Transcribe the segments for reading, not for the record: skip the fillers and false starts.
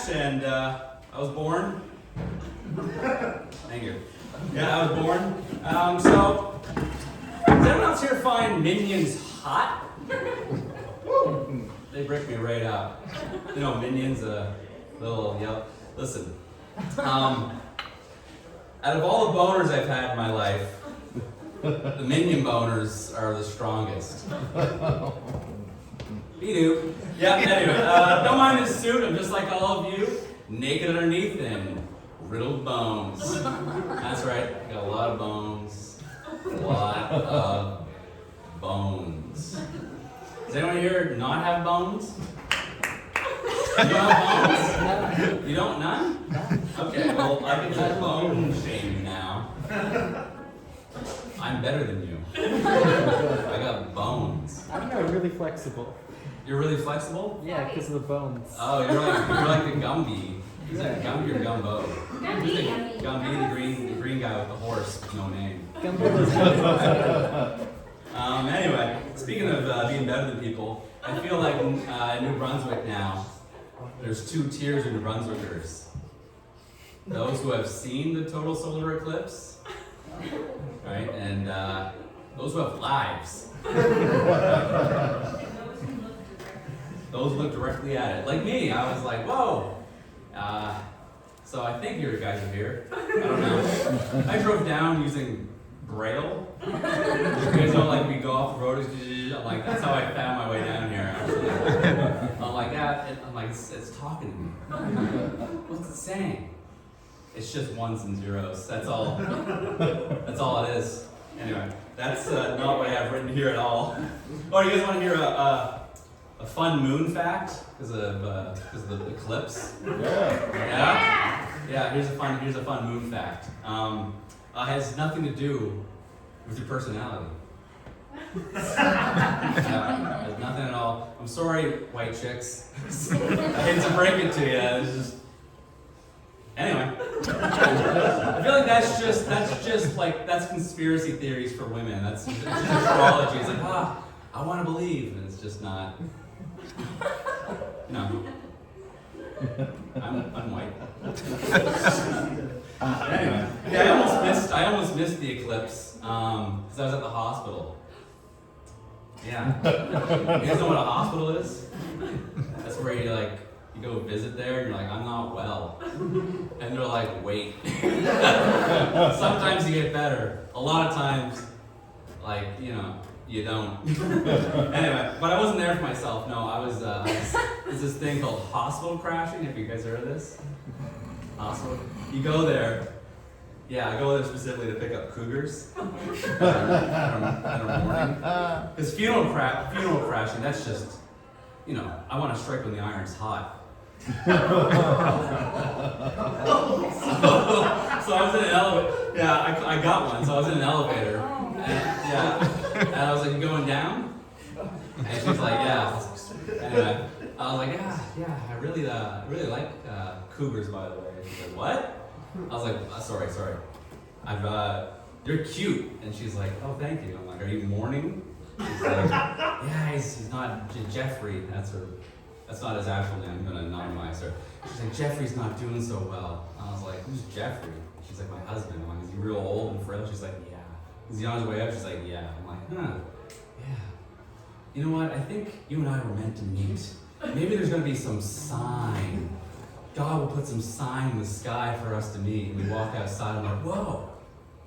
Nash, and I was born. Thank you. Yeah, I was born. So, does anyone else here find Minions hot? They break me right up. You know, Minions, little yellow. Listen, out of all the boners I've had in my life, the Minion boners are the strongest. You do. Yeah, anyway, don't mind this suit. I'm just like all of you, naked underneath and riddled bones. That's right, I got a lot of bones. A lot of bones. Does anyone here not have bones? You don't have bones? You don't? None? Okay, well, I can just bone shame you now. I'm better than you. I got bones. I don't know, really flexible. You're really flexible? Yeah, because of the bones. Oh, you're like the Gumby. Is it Gumby or Gumbo? Gumby. Gumby, the green guy with the horse, no name. Anyway, speaking of being better than people, I feel like in New Brunswick now, there's two tiers of New Brunswickers. Those who have seen the total solar eclipse, right, and those who have lives. Those look directly at it. Like me, I was like, whoa. So I think you guys are here. I don't know. I drove down using Braille. You guys know, like, we go off the road, I'm like, that's how I found my way down here. I'm like, it's talking to me. What's it saying? It's just ones and zeros. That's all. That's all it is. Anyway, that's not what I have written here at all. Oh, you guys want to hear a fun moon fact because of the eclipse? Yeah. Yeah. Here's a fun moon fact. Has nothing to do with your personality. Yeah, has nothing at all. I'm sorry, white chicks. I hate to break it to you. It's just. Anyway, I feel like that's conspiracy theories for women. It's just astrology. It's like, I want to believe, and it's just not. No. I'm white. Anyway, yeah, I almost missed the eclipse because I was at the hospital. Yeah. You guys know what a hospital is? That's where you go visit there and you're like, I'm not well. And they're like, wait. Sometimes you get better. A lot of times, you don't. Anyway, but I wasn't there for myself. No, I was, there's this thing called hospital crashing. Have you guys heard of this? Hospital. You go there. Yeah, I go there specifically to pick up cougars. at a morning. Because funeral crashing, that's just, I want to strike when the iron's hot. So I was in an elevator. Yeah, I got one. So I was in an elevator. And I was like, you going down? And she's like, yeah. Anyway, I was like, yeah, I really like cougars, by the way. And she's like, what? I was like, sorry. You're cute. And she's like, oh, thank you. I'm like, are you mourning? She's like, yeah, he's not Jeffrey. That's not his actual name. I'm gonna anonymize her. She's like, Jeffrey's not doing so well. I was like, who's Jeffrey? She's like, my husband. I'm like, is he real old and frail? She's like, yeah. Is he on his way up? She's like, yeah. I'm like, yeah. You know what? I think you and I were meant to meet. Maybe there's gonna be some sign. God will put some sign in the sky for us to meet. And we walk outside. I'm like, whoa.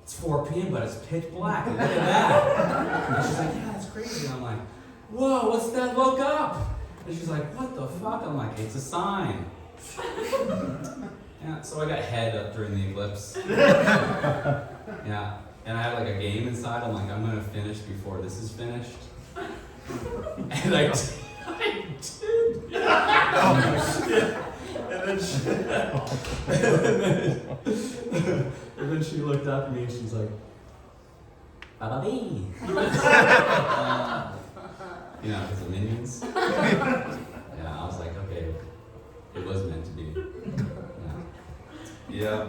It's 4 p.m., but it's pitch black. Look at that. And she's like, yeah, that's crazy. And I'm like, whoa, what's that? Look up. And she's like, what the fuck? I'm like, it's a sign. Yeah, so I got head up during the eclipse. Yeah, and I had like a game inside. I'm like, I'm gonna finish before this is finished. And I did. And then she looked up at me and she's like, ba-ba-bee. Because of Minions. Yeah, I was like, okay, it was meant to be. Yeah,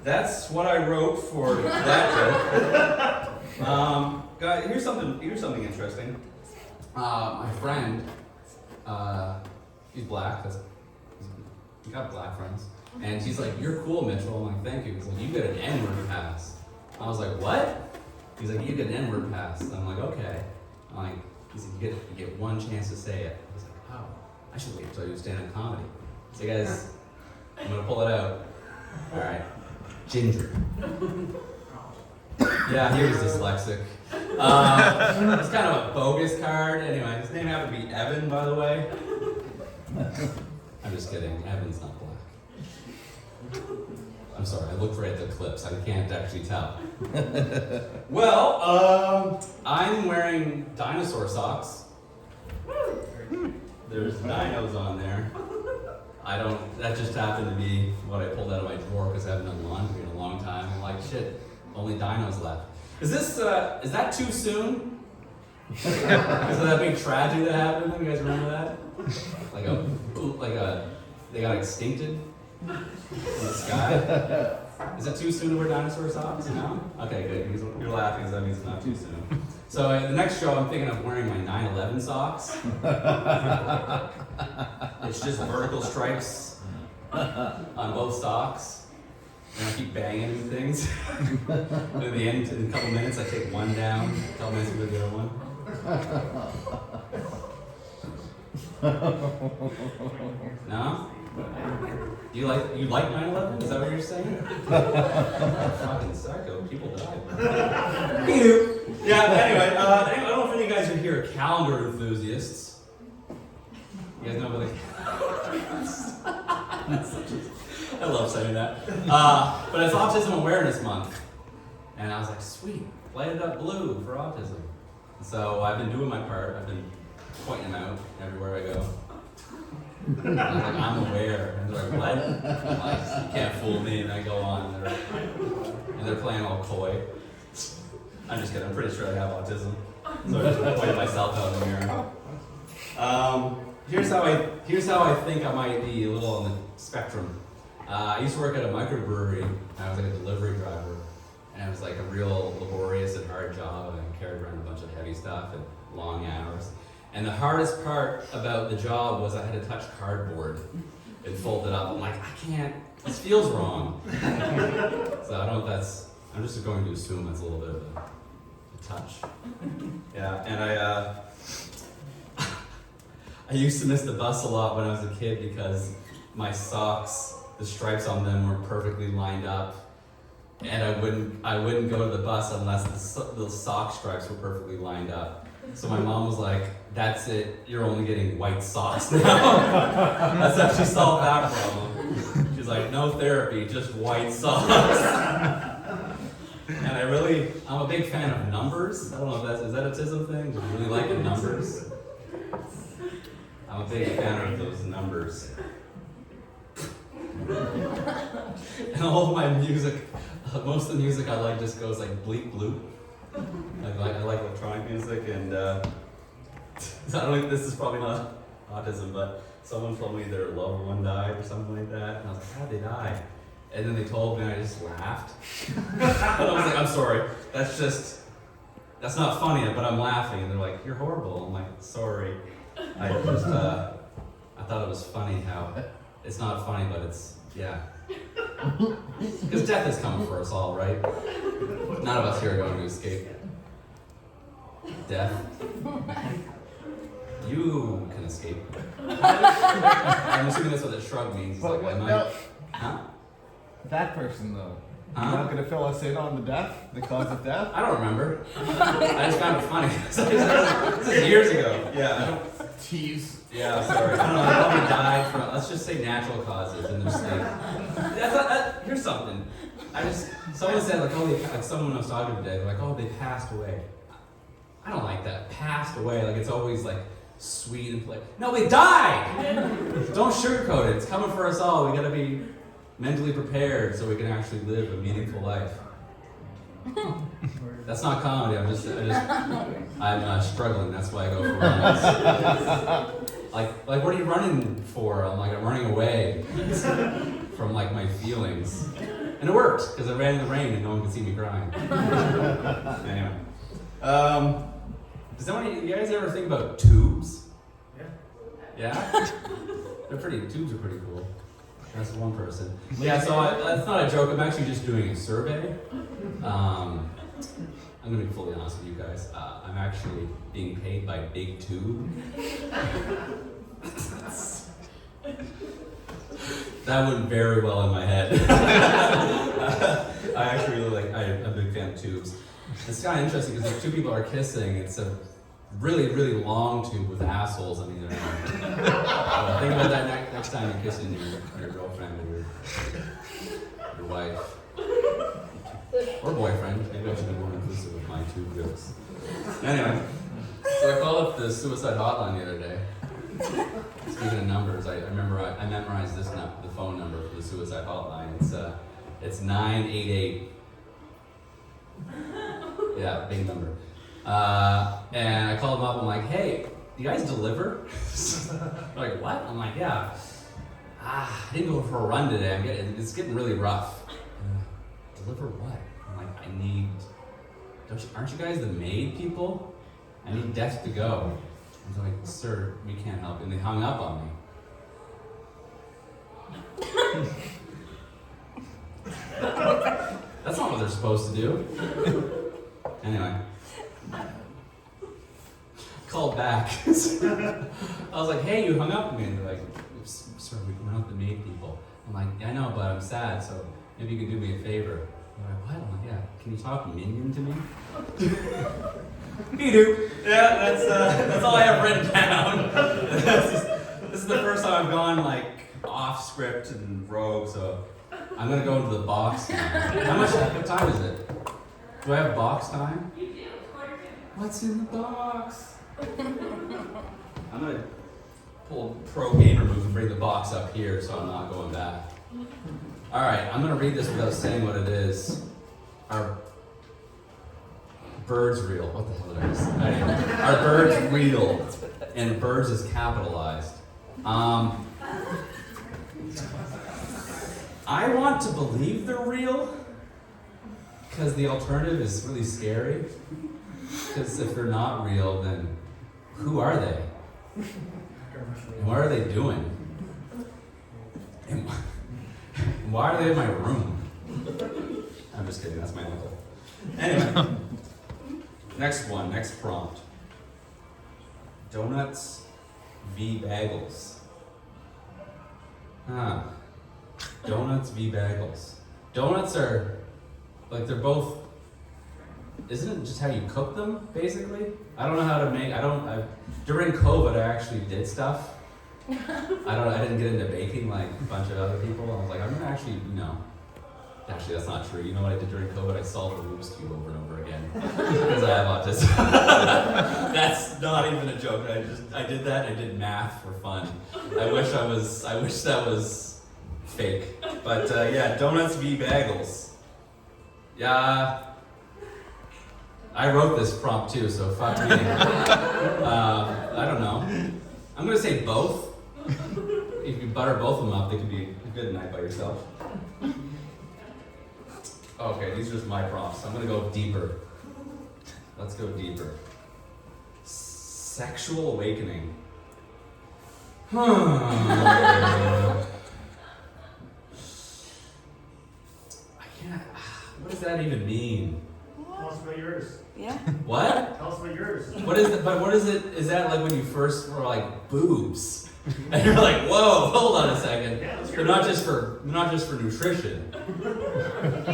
that's what I wrote for that joke. Guys, here's something interesting. My friend, he's black. I got black friends. And she's like, you're cool, Mitchell. I'm like, thank you. He's like, you get an N-word pass. I was like, what? He's like, you get an N-word pass. And I'm like, okay. I'm like, he said, you get one chance to say it. I was like, oh, I should wait until you stand-up comedy. So guys, I'm gonna pull it out. All right, Ginger. Yeah, he was dyslexic. It's kind of a bogus card. Anyway, his name happened to be Evan, by the way. I'm just kidding. Evan's not black. I'm sorry. I looked right at the Eclipse. I can't actually tell. Well, I'm wearing dinosaur socks. There's dinos on there. That just happened to be what I pulled out of my drawer because I haven't done laundry in a long time. I'm like, shit, only dinos left. Is that too soon? Is that big tragedy that happened? You guys remember that? They got extincted in the sky. Is it too soon to wear dinosaur socks? No? Okay, good. You're laughing because that means it's not too soon. So the next show, I'm thinking of wearing my 9/11 socks. It's just vertical stripes on both socks. And I keep banging into things. And at the end, in a couple minutes, I take one down. A couple minutes, I do the other one. No? You like 9/11? Is that what you're saying? Fucking psycho. People died. Yeah. Anyway, I don't know if any of you guys are here calendar enthusiasts. You guys know what I love saying that. But it's Autism Awareness Month, and I was like, sweet, light it up blue for autism. So I've been doing my part. I've been pointing them out everywhere I go. I'm like, I'm aware. And they're like, what? I'm like, you can't fool me. And I go on, and they're playing all coy. I'm just kidding. I'm pretty sure I have autism. So I just pointed myself out in the mirror. Here's how I think I might be a little on the spectrum. I used to work at a microbrewery. I was like a delivery driver. And it was like a real laborious and hard job. And I carried around a bunch of heavy stuff and long hours. And the hardest part about the job was I had to touch cardboard and fold it up. I'm like, I can't, this feels wrong. So I don't know if that's, I'm just going to assume that's a little bit of a touch. Yeah, and I used to miss the bus a lot when I was a kid because my socks, the stripes on them were perfectly lined up. And I wouldn't go to the bus unless the sock stripes were perfectly lined up. So my mom was like, that's it, you're only getting white socks now. That's how she solved that problem. She's like, no therapy, just white socks. And I'm a big fan of numbers. I don't know if is that a autism thing? Do you really like the numbers? I'm a big fan of those numbers. And all of my music, most of the music I like just goes like bleep bloop. I like electronic music, and so I don't think this is probably not autism, but someone told me their loved one died or something like that, and I was like, how'd they die? And then they told me, and I just laughed. And I was like, I'm sorry, that's not funny, but I'm laughing, and they're like, you're horrible. I'm like, sorry. I thought it was funny how it's not funny, but it's, yeah. Because death is coming for us all, right? None of us here are going to escape death. You can escape. I'm assuming that's what the shrug means. It's But like, what, no. Huh? that person though, Huh? you're not going to fill us in on the death, the cause of death? I don't remember. I just found it funny. This is years ago. Yeah. Tease. Yeah, sorry. I don't know. They probably died from, let's just say natural causes in their sleep. Here's something. Someone said, like someone I was talking to today, they're like, oh, they passed away. I don't like that. Passed away. Like, it's always like sweet and play. No, they died! Don't sugarcoat it. It's coming for us all. We gotta be mentally prepared so we can actually live a meaningful life. That's not comedy. I'm struggling. That's why I go for runs. Like, what are you running for? I'm running away from like my feelings, and it worked because I ran in the rain and no one could see me crying. Anyway, does you guys ever think about tubes? Yeah. Yeah. Tubes are pretty cool. That's one person. Yeah, so that's not a joke. I'm actually just doing a survey. I'm gonna be fully honest with you guys. I'm actually being paid by Big Tube. That went very well in my head. I actually really like. I'm a big fan of tubes. It's kind of interesting because if two people are kissing, it's a really, really long tube with assholes on either end. Think about that next time you're kissing your girlfriend or your wife. Or boyfriend. Maybe I should be more inclusive with my tube jokes. Anyway, so I called up the suicide hotline the other day. Speaking of numbers, I memorized the phone number for the suicide hotline. It's 988. Yeah, big number. And I called them up. I'm like, hey, do you guys deliver? They're like, what? I'm like, yeah. I didn't go for a run today. It's getting really rough. Deliver what? I'm like, aren't you guys the maid people? I need desk to go. And they're like, sir, we can't help. And they hung up on me. That's not what they're supposed to do. Anyway. Called back. I was like, hey, you hung up on me. And they're like, sir, we're not the maid people. I'm like, yeah, I know, but I'm sad, so maybe you can do me a favor. They're like, what? I'm like, yeah, can you talk minion to me? You do. Yeah, that's all I have written down. This is the first time I've gone like off script and rogue, so I'm gonna go into the box now. What time is it? Do I have box time? You do, What's in the box? I'm gonna pull pro gamer moves and bring the box up here so I'm not going back. Alright, I'm gonna read this without saying what it is. Our bird's real. What the hell did I say? Anyway, our bird's real. And birds is capitalized. I want to believe they're real because the alternative is really scary. Because if they're not real, then who are they? And what are they doing? And why are they in my room? I'm just kidding, that's my uncle. Anyway, next prompt. Donuts v. bagels. Donuts v. bagels. Donuts are, like, they're both, isn't it just how you cook them, basically? I don't know how to make, during COVID I actually did stuff. I didn't get into baking like a bunch of other people. I was like, I'm gonna actually, actually that's not true. You know what I did during COVID? I solved a Rubik's Cube over and over again. Because I have autism. That's not even a joke. I did that, I did math for fun. I wish that was fake. But yeah, donuts v. bagels. Yeah. I wrote this prompt too, so fuck me. I don't know. I'm gonna say both. If you butter both of them up, they could be a good night by yourself. Okay, these are just my prompts. I'm gonna go deeper. Let's go deeper. Sexual awakening. I can't. What does that even mean? Tell us about yours. Yeah. What? Tell us about yours. What is it? But what is it? Is that like when you first were like boobs, and you're like, whoa, hold on a second. Yeah, let's They're not just for nutrition. They don't know,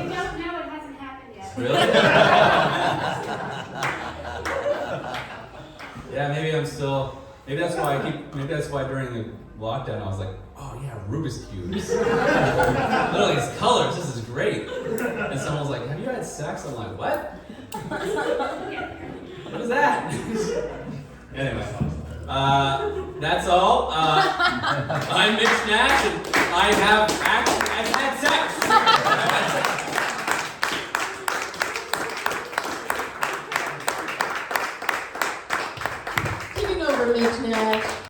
it hasn't happened yet. Really? Yeah, maybe that's why during the lockdown I was like, oh yeah, Rubik's Cubes. Literally, it's colors, this is great. And someone was like, have you had sex? I'm like, what? What is that? Anyway, that's all. I'm Mitch Nash, and I've had sex.